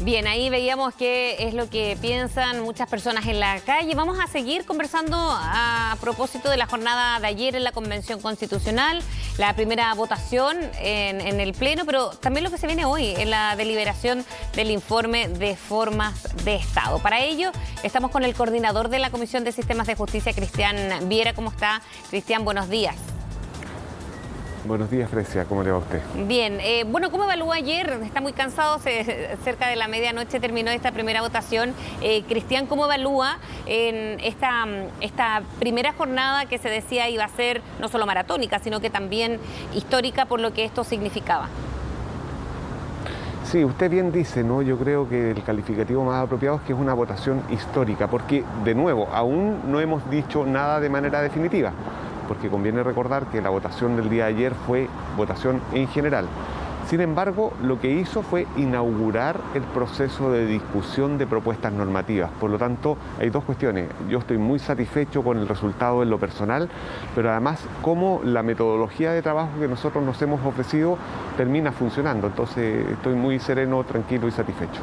Bien, ahí veíamos qué es lo que piensan muchas personas en la calle. Vamos a seguir conversando a propósito de la jornada de ayer en la Convención Constitucional, la primera votación en el Pleno, pero también lo que se viene hoy en la deliberación del informe de formas de Estado. Para ello, estamos con el coordinador de la Comisión de Sistemas de Justicia, Cristian Viera. ¿Cómo está, Cristian? Buenos días. Buenos días, Frecia. ¿Cómo le va a usted? Bien. Bueno, ¿cómo evaluó ayer? Está muy cansado, cerca de la medianoche terminó esta primera votación. Cristian, ¿cómo evalúa en esta primera jornada que se decía iba a ser no solo maratónica, sino que también histórica por lo que esto significaba? Sí, usted bien dice, ¿no? Yo creo que el calificativo más apropiado es que es una votación histórica, porque, de nuevo, aún no hemos dicho nada de manera definitiva, porque conviene recordar que la votación del día de ayer fue votación en general. Sin embargo, lo que hizo fue inaugurar el proceso de discusión de propuestas normativas. Por lo tanto, hay dos cuestiones. Yo estoy muy satisfecho con el resultado en lo personal, pero además cómo la metodología de trabajo que nosotros nos hemos ofrecido termina funcionando. Entonces, estoy muy sereno, tranquilo y satisfecho.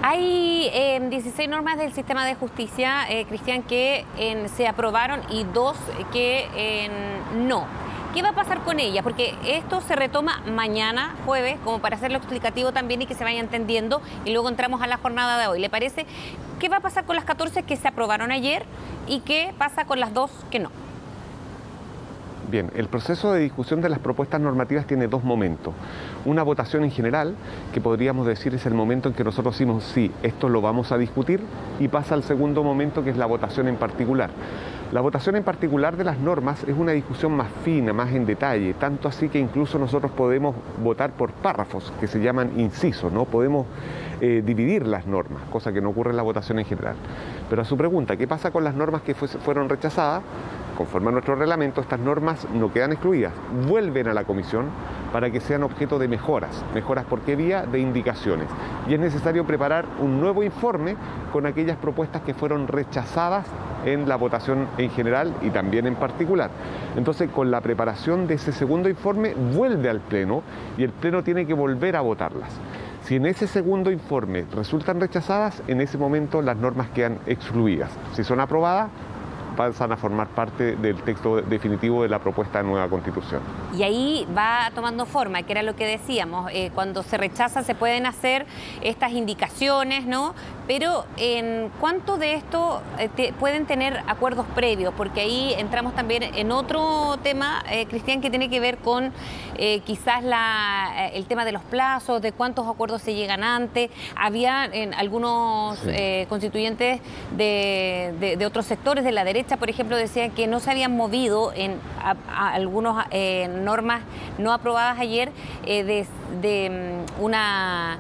Hay 16 normas del sistema de justicia, Cristian, que se aprobaron y 2 que no. ¿Qué va a pasar con ellas? Porque esto se retoma mañana, jueves, como para hacerlo explicativo también y que se vaya entendiendo, y luego entramos a la jornada de hoy. ¿Le parece? ¿Qué va a pasar con las 14 que se aprobaron ayer y qué pasa con las 2 que no? Bien, el proceso de discusión de las propuestas normativas tiene dos momentos. Una votación en general, que podríamos decir es el momento en que nosotros decimos sí, esto lo vamos a discutir, y pasa al segundo momento, que es la votación en particular. La votación en particular de las normas es una discusión más fina, más en detalle, tanto así que incluso nosotros podemos votar por párrafos, que se llaman incisos, ¿no? Podemos dividir las normas, cosa que no ocurre en la votación en general. Pero a su pregunta, ¿qué pasa con las normas que fueron rechazadas? Conforme a nuestro reglamento, estas normas no quedan excluidas, vuelven a la comisión para que sean objeto de mejoras. ¿Mejoras por qué vía? De indicaciones. Y es necesario preparar un nuevo informe con aquellas propuestas que fueron rechazadas en la votación en general y también en particular. Entonces, con la preparación de ese segundo informe, vuelve al Pleno y el Pleno tiene que volver a votarlas. Si en ese segundo informe resultan rechazadas, en ese momento las normas quedan excluidas. Si son aprobadas, pasan a formar parte del texto definitivo de la propuesta de nueva Constitución. Y ahí va tomando forma, que era lo que decíamos, cuando se rechaza se pueden hacer estas indicaciones, ¿no? Pero ¿en cuánto de esto pueden tener acuerdos previos? Porque ahí entramos también en otro tema, Cristian, que tiene que ver con quizás el tema de los plazos, de cuántos acuerdos se llegan antes. Había en algunos constituyentes de otros sectores de la derecha, por ejemplo, decían que no se habían movido en algunas normas no aprobadas ayer de una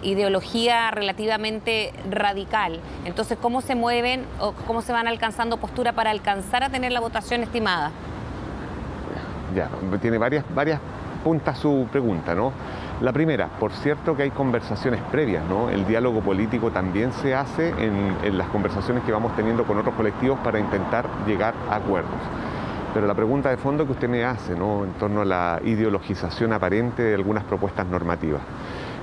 ideología relativamente radical. Entonces, ¿cómo se mueven o cómo se van alcanzando postura para alcanzar a tener la votación estimada? Ya, tiene varias puntas su pregunta, ¿no? La primera, por cierto que hay conversaciones previas, ¿no? El diálogo político también se hace en las conversaciones que vamos teniendo con otros colectivos para intentar llegar a acuerdos. Pero la pregunta de fondo que usted me hace, ¿no? En torno a la ideologización aparente de algunas propuestas normativas.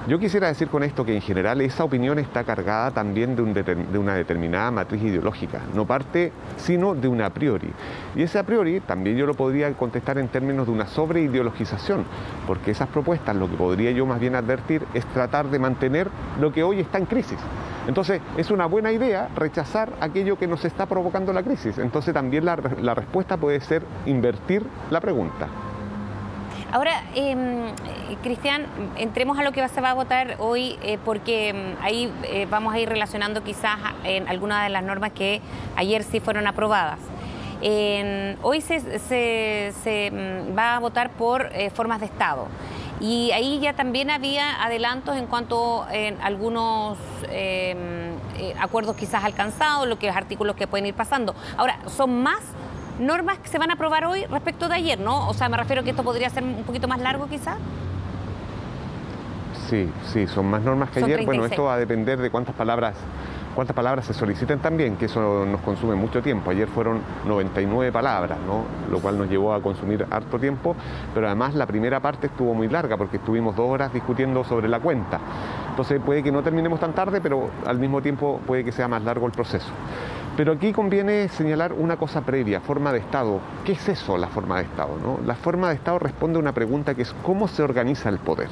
Yo quisiera decir con esto que en general esa opinión está cargada también de una determinada matriz ideológica, no parte sino de una a priori. Y ese a priori también yo lo podría contestar en términos de una sobreideologización, porque esas propuestas lo que podría yo más bien advertir es tratar de mantener lo que hoy está en crisis. Entonces es una buena idea rechazar aquello que nos está provocando la crisis. Entonces también la respuesta puede ser invertir la pregunta. Ahora, Cristian, entremos a lo que se va a votar hoy, porque ahí vamos a ir relacionando quizás en algunas de las normas que ayer sí fueron aprobadas. Hoy se va a votar por formas de Estado. Y ahí ya también había adelantos en cuanto a algunos acuerdos quizás alcanzados, los artículos que pueden ir pasando. Ahora, son más normas que se van a aprobar hoy respecto de ayer, ¿no? O sea, me refiero que esto podría ser un poquito más largo quizás. Sí, son más normas que ayer. 36. Bueno, esto va a depender de cuántas palabras cuántas palabras se soliciten también, que eso nos consume mucho tiempo. Ayer fueron 99 palabras, ¿no? Lo cual nos llevó a consumir harto tiempo, pero además la primera parte estuvo muy larga porque estuvimos 2 horas discutiendo sobre la cuenta. Entonces puede que no terminemos tan tarde, pero al mismo tiempo puede que sea más largo el proceso. Pero aquí conviene señalar una cosa previa, forma de Estado. ¿Qué es eso, la forma de Estado, no? La forma de Estado responde a una pregunta que es ¿cómo se organiza el poder?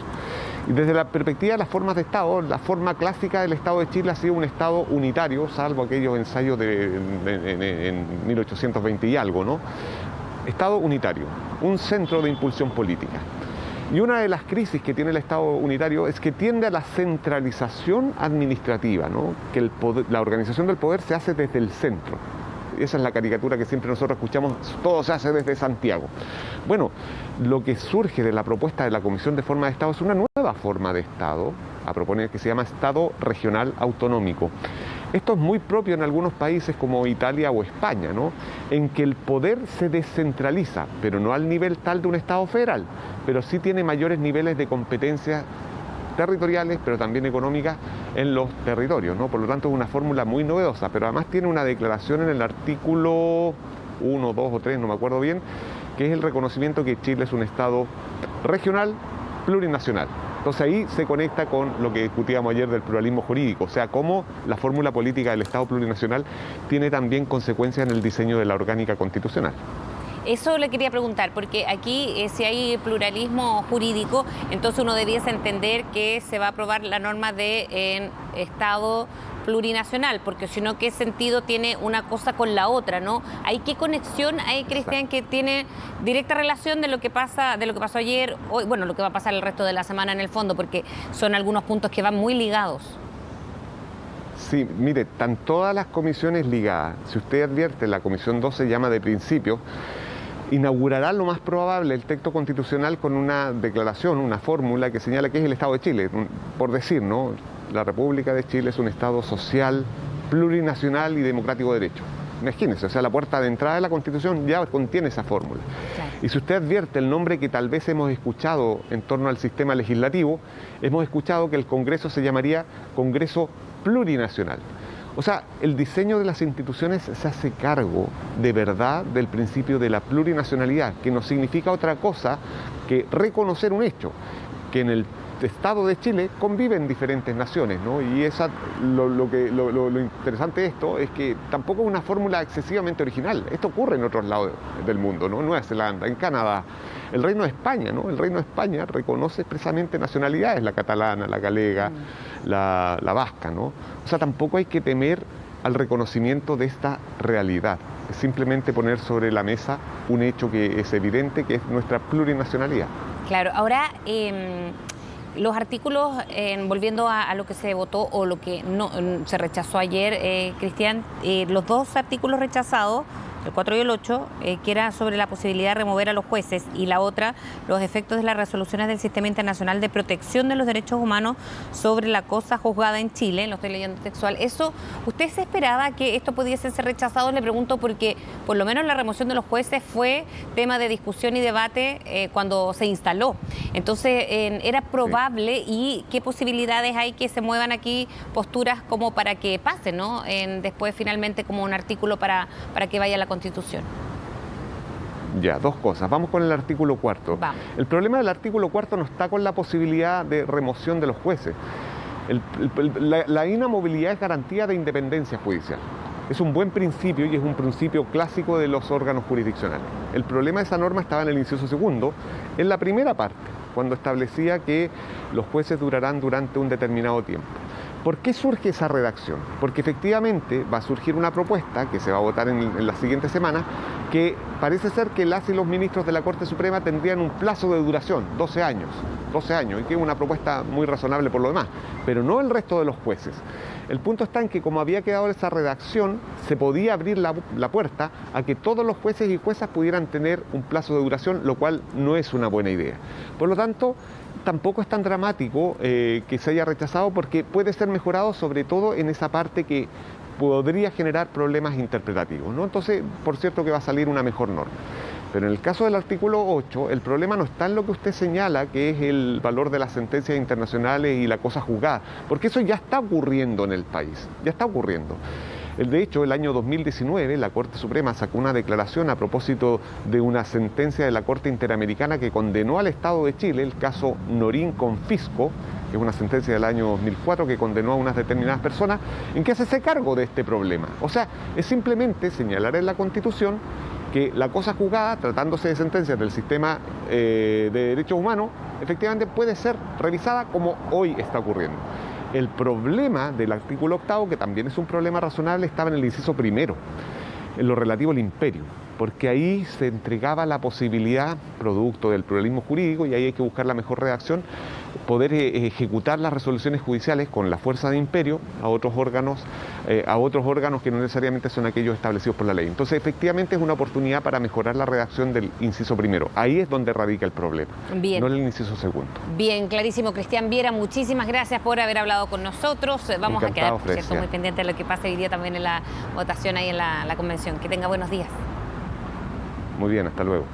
Y desde la perspectiva de las formas de Estado, la forma clásica del Estado de Chile ha sido un Estado unitario, salvo aquellos ensayos en 1820 y algo, ¿no? Estado unitario, un centro de impulsión política. Y una de las crisis que tiene el Estado unitario es que tiende a la centralización administrativa, ¿no? Que la organización del poder se hace desde el centro. Esa es la caricatura que siempre nosotros escuchamos, todo se hace desde Santiago. Bueno, lo que surge de la propuesta de la Comisión de Forma de Estado es una nueva forma de Estado, a proponer, que se llama Estado regional autonómico. Esto es muy propio en algunos países como Italia o España, ¿no? En que el poder se descentraliza, pero no al nivel tal de un Estado federal, pero sí tiene mayores niveles de competencias territoriales, pero también económicas en los territorios, ¿no? Por lo tanto es una fórmula muy novedosa, pero además tiene una declaración en el artículo 1, 2 o 3, no me acuerdo bien, que es el reconocimiento que Chile es un Estado regional plurinacional. Entonces ahí se conecta con lo que discutíamos ayer del pluralismo jurídico, o sea, cómo la fórmula política del Estado plurinacional tiene también consecuencias en el diseño de la orgánica constitucional. Eso le quería preguntar, porque aquí si hay pluralismo jurídico, entonces uno debiese entender que se va a aprobar la norma de Estado plurinacional, porque si no, ¿qué sentido tiene una cosa con la otra, no? ¿Hay qué conexión hay, Cristian, que tiene directa relación de lo que pasó ayer, hoy, bueno, lo que va a pasar el resto de la semana en el fondo, porque son algunos puntos que van muy ligados? Sí, mire, están todas las comisiones ligadas. Si usted advierte, la comisión 2 se llama de principio, inaugurará lo más probable el texto constitucional con una declaración, una fórmula que señala que es el Estado de Chile, por decir, ¿no? La República de Chile es un Estado social, plurinacional y democrático de derecho. Imagínense, o sea, la puerta de entrada de la Constitución ya contiene esa fórmula. Claro. Y si usted advierte el nombre que tal vez hemos escuchado en torno al sistema legislativo, hemos escuchado que el Congreso se llamaría Congreso Plurinacional. O sea, el diseño de las instituciones se hace cargo de verdad del principio de la plurinacionalidad, que no significa otra cosa que reconocer un hecho, que en el Estado de Chile conviven diferentes naciones, ¿no? Y lo interesante de esto es que tampoco es una fórmula excesivamente original. Esto ocurre en otros lados del mundo, ¿no? En Nueva Zelanda, en Canadá, el Reino de España, ¿no? El Reino de España reconoce expresamente nacionalidades, la catalana, la galega, la vasca, ¿no? O sea, tampoco hay que temer al reconocimiento de esta realidad. Es simplemente poner sobre la mesa un hecho que es evidente, que es nuestra plurinacionalidad. Claro, ahora los artículos, volviendo a lo que se votó o lo que no se rechazó ayer, Cristian, los 2 artículos rechazados, el 4 y el 8, que era sobre la posibilidad de remover a los jueces, y la otra, los efectos de las resoluciones del Sistema Internacional de Protección de los Derechos Humanos sobre la cosa juzgada en Chile, lo estoy leyendo textual. Eso, ¿usted se esperaba que esto pudiese ser rechazado? Le pregunto porque por lo menos la remoción de los jueces fue tema de discusión y debate cuando se instaló. Entonces, ¿era probable y qué posibilidades hay que se muevan aquí posturas como para que pase, ¿no? Después finalmente como un artículo para que vaya a la Constitución. Ya, 2 cosas. Vamos con el artículo 4. Vamos. El problema del artículo 4 no está con la posibilidad de remoción de los jueces. La inamovilidad es garantía de independencia judicial. Es un buen principio y es un principio clásico de los órganos jurisdiccionales. El problema de esa norma estaba en el inciso segundo, en la primera parte, cuando establecía que los jueces durarán durante un determinado tiempo. ¿Por qué surge esa redacción? Porque efectivamente va a surgir una propuesta que se va a votar en la siguiente semana, que parece ser que las y los ministros de la Corte Suprema tendrían un plazo de duración, 12 años, y que es una propuesta muy razonable por lo demás, pero no el resto de los jueces. El punto está en que como había quedado esa redacción, se podía abrir la puerta a que todos los jueces y juezas pudieran tener un plazo de duración, lo cual no es una buena idea. Por lo tanto, tampoco es tan dramático que se haya rechazado, porque puede ser mejorado sobre todo en esa parte que podría generar problemas interpretativos, ¿no? Entonces, por cierto que va a salir una mejor norma. Pero en el caso del artículo 8, el problema no está en lo que usted señala, que es el valor de las sentencias internacionales y la cosa juzgada, porque eso ya está ocurriendo en el país, ya está ocurriendo. De hecho, el año 2019 la Corte Suprema sacó una declaración a propósito de una sentencia de la Corte Interamericana que condenó al Estado de Chile, el caso Norín Confisco, que es una sentencia del año 2004 que condenó a unas determinadas personas, en que se hace cargo de este problema. O sea, es simplemente señalar en la Constitución que la cosa juzgada, tratándose de sentencias del sistema de derechos humanos, efectivamente puede ser revisada como hoy está ocurriendo. El problema del artículo 8, que también es un problema razonable, estaba en el inciso primero, en lo relativo al imperio, porque ahí se entregaba la posibilidad, producto del pluralismo jurídico, y ahí hay que buscar la mejor redacción, poder ejecutar las resoluciones judiciales con la fuerza de imperio a otros órganos que no necesariamente son aquellos establecidos por la ley. Entonces, efectivamente es una oportunidad para mejorar la redacción del inciso primero. Ahí es donde radica el problema, bien, no en el inciso segundo. Bien, clarísimo. Cristian Viera, muchísimas gracias por haber hablado con nosotros. Vamos a quedar, por cierto, muy pendientes de lo que pase hoy día también en la votación ahí en la convención. Que tenga buenos días. Muy bien, hasta luego.